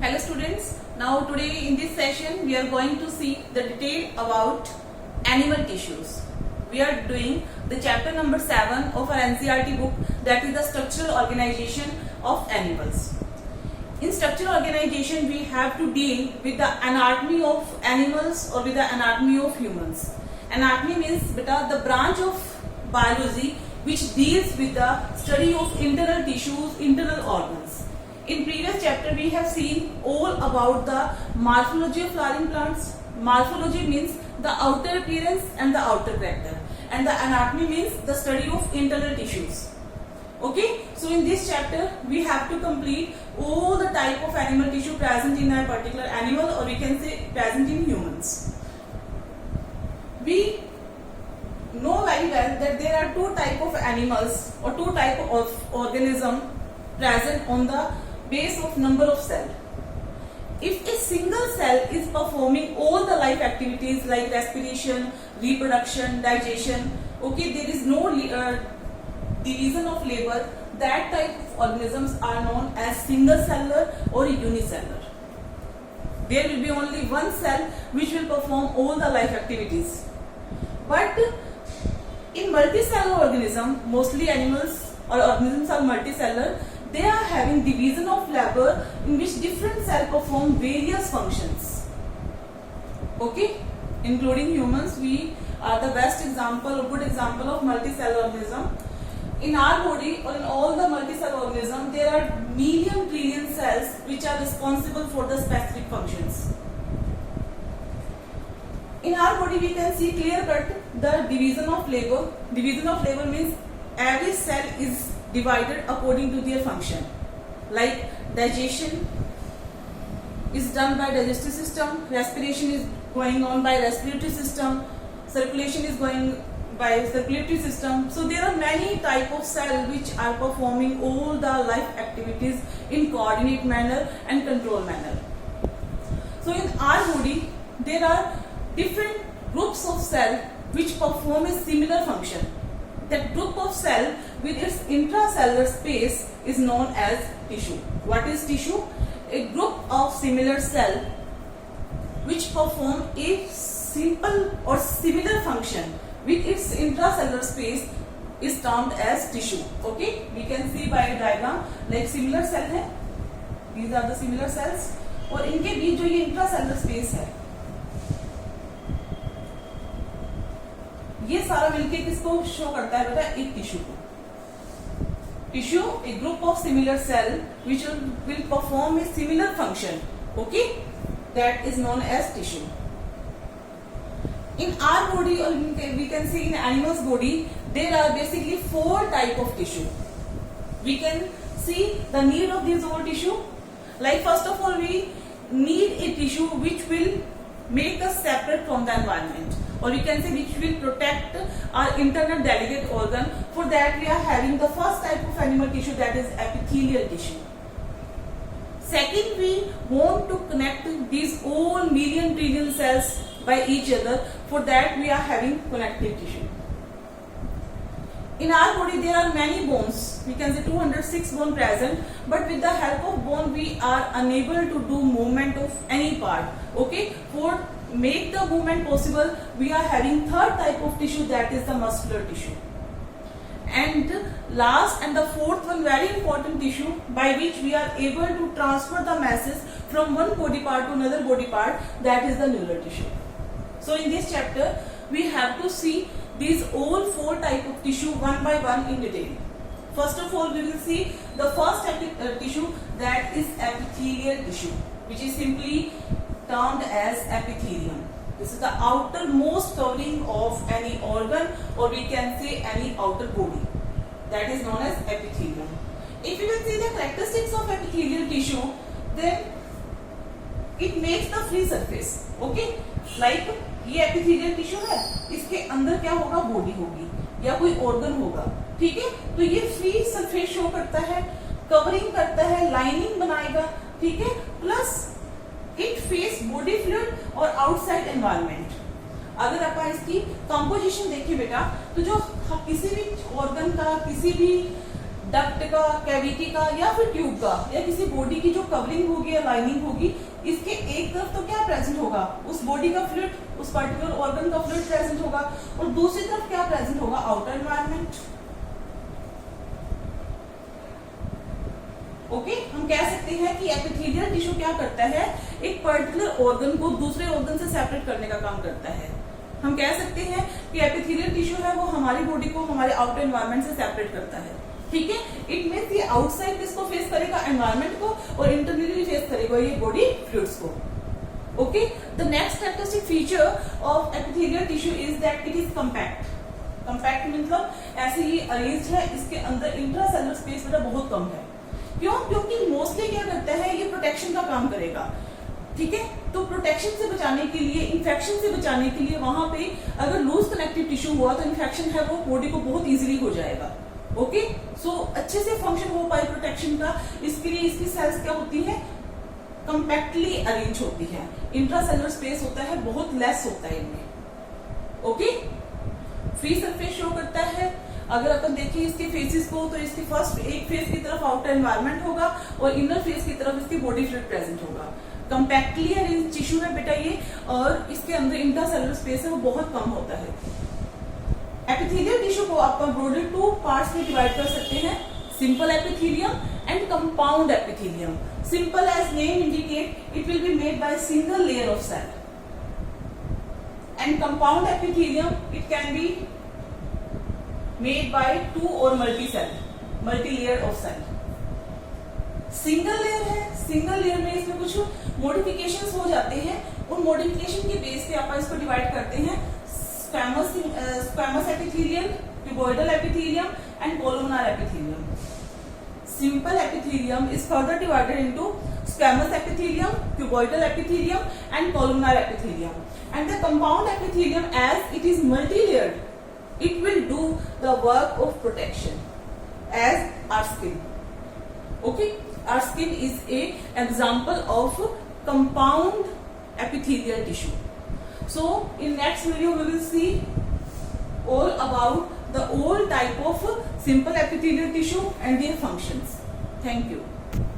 Hello students, now today in this session we are going to see the detail about animal tissues. We are doing the chapter number 7 of our NCERT book, that is the structural organization of animals. In structural organization we have to deal with the anatomy of animals or with the anatomy of humans. Anatomy means the branch of biology which deals with the study of internal tissues, internal organs. In previous chapter we have seen all about the morphology of flowering plants. Morphology means the outer appearance and the outer character, and the anatomy means the study of internal tissues. Okay, so in this chapter we have to complete all the type of animal tissue present in a particular animal, or we can say present in humans. We know very well that there are two type of animals or two type of organism present on the base of number of cell. If a single cell is performing all the life activities like respiration, reproduction, digestion, okay, there is no division of labor, that type of organisms are known as single cellular or unicellular. There will be only one cell which will perform all the life activities. But in multicellular organism, mostly animals or organisms are multicellular, they are having division of labor in which different cells perform various functions. Okay, including humans, we are the best example or good example of multicellular organism. In our body or in all the multicellular organism, there are million trillion cells which are responsible for the specific functions. In our body we can see clear cut the division of labor. Division of labor means every cell is divided according to their function. Like digestion is done by digestive system, respiration is going on by respiratory system, circulation is going by circulatory system. So there are many type of cells which are performing all the life activities in coordinate manner and control manner. So in our body there are different groups of cells which perform a similar function. That group of cell with its intracellular space is known as tissue. What is tissue? A group of similar cell which perform a simple or similar function with its intracellular space is termed as tissue. Okay, we can see by a diagram like similar cell है, these are the similar cells, और इनके बीच जो ये intracellular space है, ये सारा मिलके किसको शो करता है बेटा? एक टिश्यू को. Tissue a group of similar cell which will perform a similar function. Okay, that is known as tissue. In our body, or we can see in animal's body, there are basically 4 type of tissue. We can see the need of this whole tissue. Like first of all, we need a tissue which will make us separate from the environment, or we can say which will protect our internal delicate organ. For that we are having the first type of animal tissue, that is epithelial tissue. Second, we want to connect these all million trillion cells by each other. For that we are having connective tissue. In our body there are many bones, we can say 206 bones present, but with the help of bone we are unable to do movement of any part. Okay, for make the movement possible we are having third type of tissue, that is the muscular tissue. And last and the fourth one very important tissue by which we are able to transfer the masses from one body part to another body part, that is the neural tissue. So in this chapter we have to see these all 4 type of tissue one by one in detail. First of all we will see the first tissue, that is epithelial tissue, which is simply termed as epithelium. This is the outermost covering of any organ, or we can say any outer body, that is known as epithelium. If you will see the characteristics of epithelial tissue, then it makes the free surface. Okay, like ये epithelial tissue है, इसके अंदर क्या होगा? Body होगी या कोई organ होगा. ठीक है, तो ये फ्री सरफेस शो करता है, कवरिंग करता है, लाइनिंग बनाएगा. ठीक है, plus it face body fluid और आउटसाइड एनवायरनमेंट. अगर आप इसकी कंपोजिशन देखिए बेटा, तो जो किसी भी ऑर्गन का, किसी भी डक्ट का, कैविटी का या फिर ट्यूब का या किसी बॉडी की जो कवरिंग होगी या लाइनिंग होगी, इसके एक तरफ तो क्या प्रेजेंट होगा, उस बॉडी का फ्लूइड, उस पर्टिकुलर ऑर्गन का फ्लूइड प्रेजेंट होगा, और दूसरी तरफ क्या प्रेजेंट होगा, आउटर एनवायरनमेंट। ओके, हम कह सकते हैं कि एपिथेलियल टिश्यू क्या करता है, एक पर्टिकुलर ऑर्गन को दूसरे ऑर्गन से सेपरेट करने का काम करता है। हम कह सकते हैं कि एपिथेलियल टिश्यू है वो हमारी बॉडी को हमारे आउटर एनवायरनमेंट से सेपरेट करता है। ठीक है, इट मींस ये आउटसाइड किसको फेस करेगा, एनवायरनमेंट को, और इंटरनली फेस करेगा ये बॉडी फ्लूइड्स को। Okay, the next characteristic feature of epithelial tissue is that it is compact. Compact मतलब ऐसे ही अरेंज्ड है, इसके अंदर इंट्रासेलुलर स्पेस बेटा बहुत कम है। क्यों? क्योंकि मोस्टली क्या करता है, ये प्रोटेक्शन का काम करेगा। ठीक है, तो प्रोटेक्शन से बचाने के लिए, इन्फेक्शन से बचाने के लिए वहां पे अगर लूज कनेक्टिव टिश्यू हुआ तो इन्फेक्शन है वो बॉडी को बहुत इजीली हो जाएगा। ओके, सो अच्छे से फंक्शन हो पाए प्रोटेक्शन का, इसके लिए इसकी सेल्स क्या होती है, कंपैक्टली अरेंज होती है, इंट्रासेलुलर स्पेस होता है बहुत लेस होता है इनमें। ओके, फ्री सरफेस शो करता है। अगर अपन देखें इसके फेसेस को तो इसकी फर्स्ट एक फेस की तरफ आउटर एनवायरनमेंट होगा और इनर फेस की तरफ इसकी बॉडी फ्लूइड प्रेजेंट होगा। कंपैक्टली अरेंज टिश्यू है बेटा ये, और इसके अंदर इंट्रासेलुलर स्पेस है वो बहुत कम होता है। एपिथेलियल टिश्यू को आप ब्रॉडली 2 पार्ट्स में डिवाइड कर सकते हैं, simple epithelium and compound epithelium. Simple as name indicate, it will be made by single layer of cell, and compound epithelium it can be made by 2 और multi layer of cell. Single layer है, single layer में इसमें कुछ modifications हो जाते हैं, उन modification के बेस पे आप इसको डिवाइड करते हैं squamous epithelium, cuboidal epithelium and columnar epithelium. Simple epithelium is further divided into squamous epithelium, cuboidal epithelium and columnar epithelium. And the compound epithelium, as it is multi-layered, it will do the work of protection as our skin. Okay, our skin is a example of compound epithelial tissue. So in next video we will see all about the all type of simple epithelial tissue and their functions. Thank you.